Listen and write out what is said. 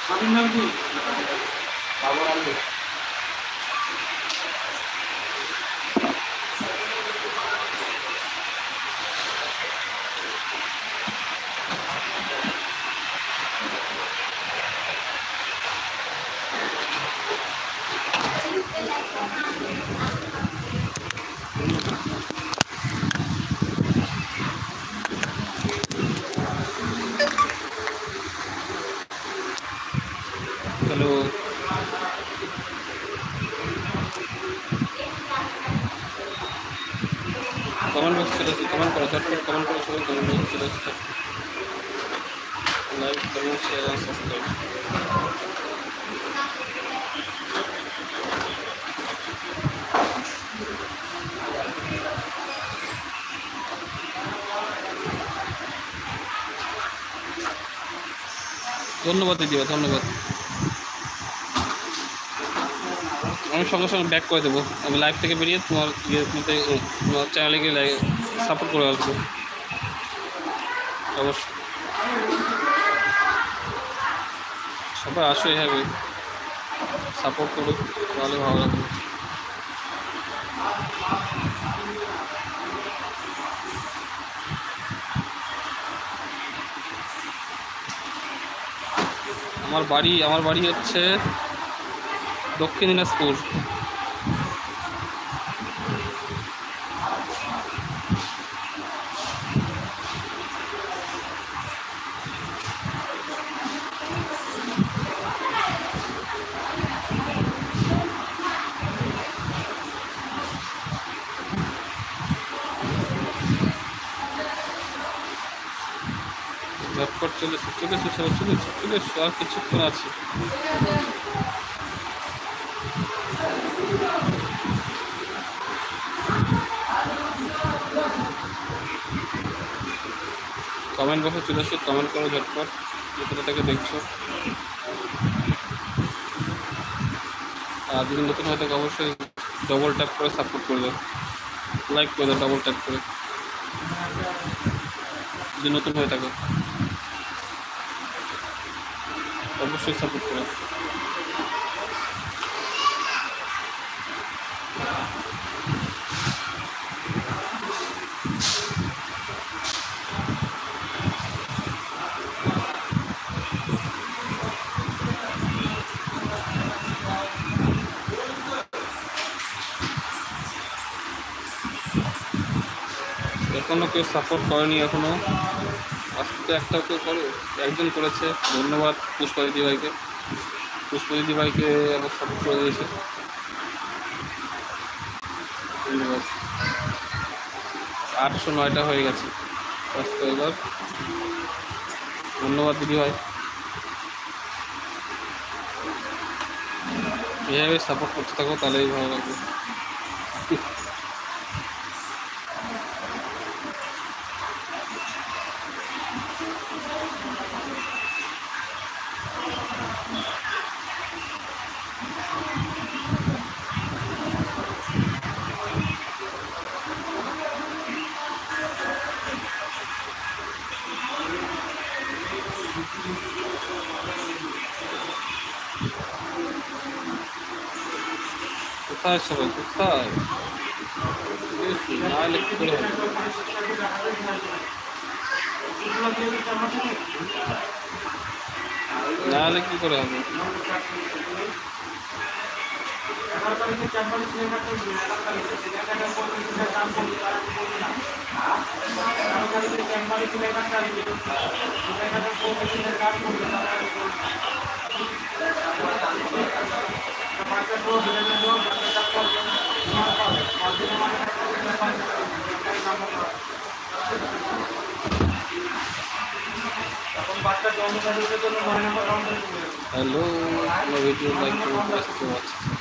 মাটির নাম কি? Babar Ali. Hello comment box चले कमेंट करो झटपट कमेंट करो सबाई कमेंट बॉक्स चले लाइक कमेंट शेयर और सब्सक्राइब ধন্যবাদ দিদিবা ধন্যবাদ আমি সঙ্গে সঙ্গে ব্যাক করে দেবো আমি লাইভ থেকে বেরিয়ে তোমার তোমার চ্যানেলে গিয়ে সাপোর্ট করে আসবো অবশ্যই সবাই আসো এইভাবে সাপোর্ট করো তাহলে ভালো লাগবে আমার বাড়ি হচ্ছে দক্ষিণ দিনাজপুর ঝটপট চলে আর কিছুক্ষণ আছে কমেন্ট বক্সে চলে এসে কমেন্ট করো ঝটপট যেটাকে দেখছো আর যদি নতুন হয়ে থাকে অবশ্যই ডবল ট্যাপ করে সাপোর্ট করে দাও লাইক করে দাও ডবল ট্যাপ করে যদি নতুন হয়ে থাকে অবশ্যই সাপোর্ট করে এখনো কেউ সাপোর্ট করেনি এখনো আজকে একটা কেউ করে একজন করেছে ধন্যবাদ পুষ্পাদিদি ভাইকে আবার সাপোর্ট করে দিয়েছে ধন্যবাদ 809টা হয়ে গেছে সাবস্ক্রাইবার ধন্যবাদ দিদি ভাই এভাবে সাপোর্ট করতে থাকো তাহলেই ভালো লাগবে কোথায় সবাই কোথায় না এলে কি করে হবে না এলে কি করে হবে हेलो वीडियो लाइक करो